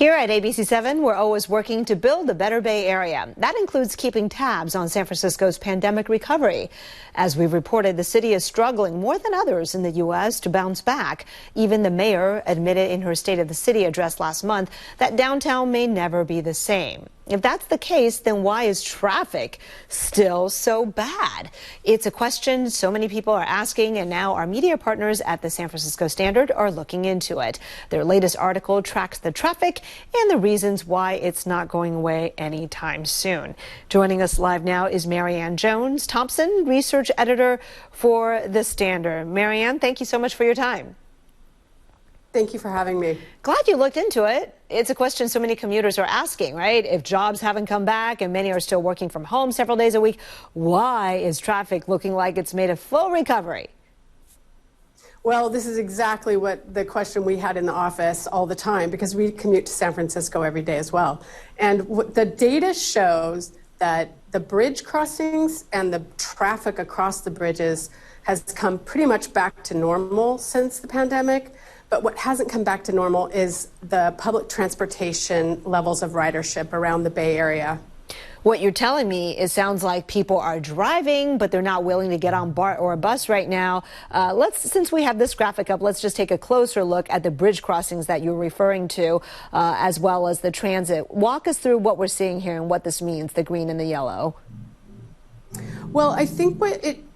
Here at ABC7, we're always working to build a better Bay Area. That includes keeping tabs on San Francisco's pandemic recovery. As we've reported, the city is struggling more than others in the U.S. to bounce back. Even the mayor admitted in her State of the City address last month that downtown may never be the same. If that's the case, then why is traffic still so bad? It's a question so many people are asking, and now our media partners at the San Francisco Standard are looking into it. Their latest article tracks the traffic and the reasons why it's not going away anytime soon. Joining us live now is Marianne Jones-Thompson, research editor for the Standard. Marianne, thank you so much for your time. Thank you for having me. Glad you looked into it. It's a question so many commuters are asking, right? If jobs haven't come back and many are still working from home several days a week, why is traffic looking like it's made a full recovery? Well, this is exactly what the question we had in the office all the time, because we commute to San Francisco every day as well. And the data shows that the bridge crossings and the traffic across the bridges has come pretty much back to normal since the pandemic. But what hasn't come back to normal is the public transportation levels of ridership around the Bay Area. What you're telling me, it sounds like people are driving, but they're not willing to get on BART or a bus right now. Since we have this graphic up, let's just take a closer look at the bridge crossings that you're referring to, as well as the transit. Walk us through what we're seeing here and what this means, the green and the yellow. Well, I think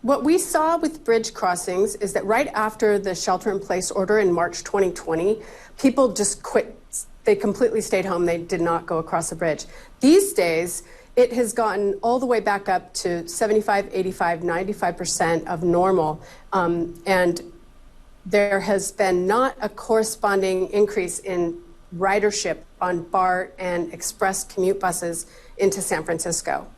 what we saw with bridge crossings is that right after the shelter-in-place order in March 2020, people just quit. They completely stayed home. They did not go across the bridge. These days, it has gotten all the way back up to 75, 85, 95% of normal. And there has been not a corresponding increase in ridership on BART and express commute buses into San Francisco.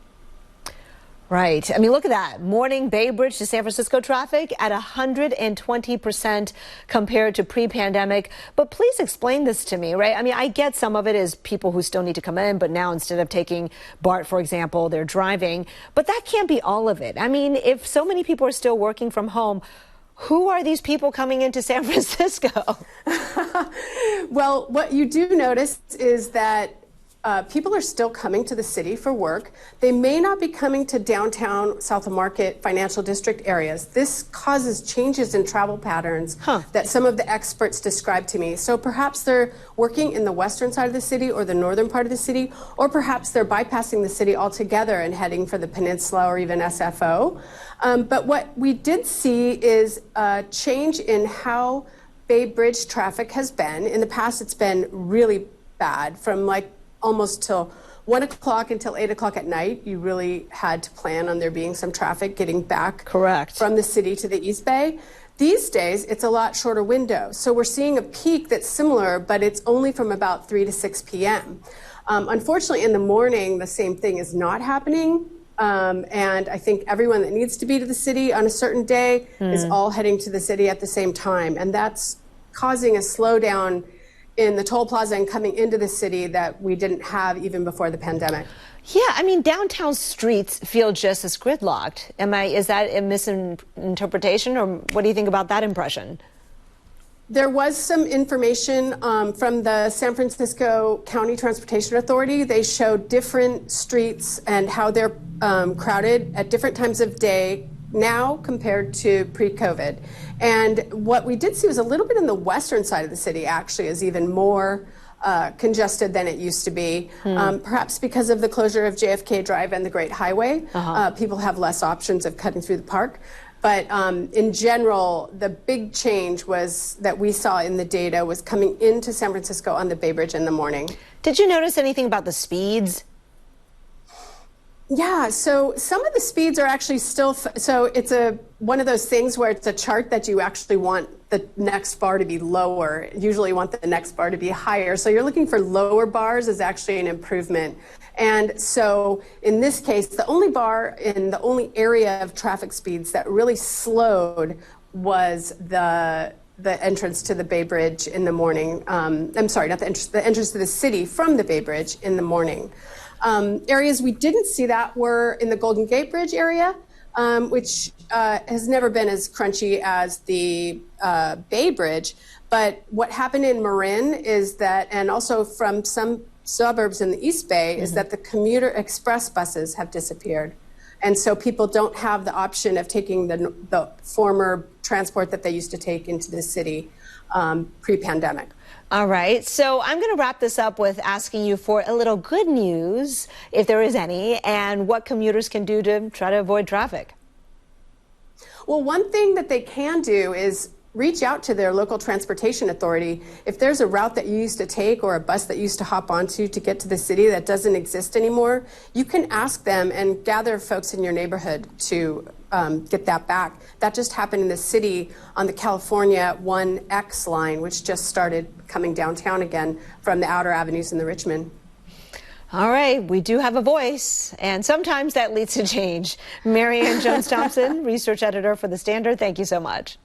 Right. I mean, look at that. Morning Bay Bridge to San Francisco traffic at 120% compared to pre-pandemic. But please explain this to me, right? I mean, I get some of it is people who still need to come in, but now instead of taking BART, for example, they're driving. But that can't be all of it. I mean, if so many people are still working from home, who are these people coming into San Francisco? Well, what you do notice is that people are still coming to the city for work. They may not be coming to downtown South of Market financial district areas. This causes changes in travel patterns that some of the experts described to me. So perhaps they're working in the western side of the city or the northern part of the city, or perhaps they're bypassing the city altogether and heading for the peninsula or even SFO. But what we did see is a change in how Bay Bridge traffic has been. In the past, it's been really bad from almost till 1 o'clock until 8 o'clock at night. You really had to plan on there being some traffic getting back from the city to the East Bay. These days, it's a lot shorter window. So we're seeing a peak that's similar, but it's only from about 3 to 6 p.m. Unfortunately, in the morning, the same thing is not happening. And I think everyone that needs to be to the city on a certain day is all heading to the city at the same time. And that's causing a slowdown in the toll plaza and coming into the city that we didn't have even before the pandemic. Yeah, I mean, downtown streets feel just as gridlocked. Is that a misinterpretation, or what do you think about that impression? There was some information from the San Francisco County Transportation Authority. They showed different streets and how they're crowded at different times of day now compared to pre-COVID. And what we did see was a little bit in the western side of the city actually is even more congested than it used to be, perhaps because of the closure of JFK Drive and the Great Highway. People have less options of cutting through the park. But in general, the big change was that we saw in the data was coming into San Francisco on the Bay Bridge in the morning. Did you notice anything about the speeds? Yeah, so some of the speeds are actually still, so it's one of those things where it's a chart that you actually want the next bar to be lower. Usually you want the next bar to be higher. So you're looking for lower bars is actually an improvement. And so in this case, the only bar in the only area of traffic speeds that really slowed was the entrance to the Bay Bridge in the morning. I'm sorry, not the entrance to the city from the Bay Bridge in the morning. Areas we didn't see that were in the Golden Gate Bridge area, which has never been as crunchy as the Bay Bridge. But what happened in Marin is that, and also from some suburbs in the East Bay, is that the commuter express buses have disappeared. And so people don't have the option of taking the former transport that they used to take into the city pre-pandemic. All right, so I'm going to wrap this up with asking you for a little good news, if there is any, and what commuters can do to try to avoid traffic. Well, one thing that they can do is reach out to their local transportation authority. If there's a route that you used to take or a bus that you used to hop onto to get to the city that doesn't exist anymore, you can ask them and gather folks in your neighborhood to get that back. That just happened in the city on the California 1X line, which just started coming downtown again from the outer avenues in the Richmond. All right, we do have a voice, and sometimes that leads to change. Marianne Jones-Thompson, research editor for The Standard, thank you so much.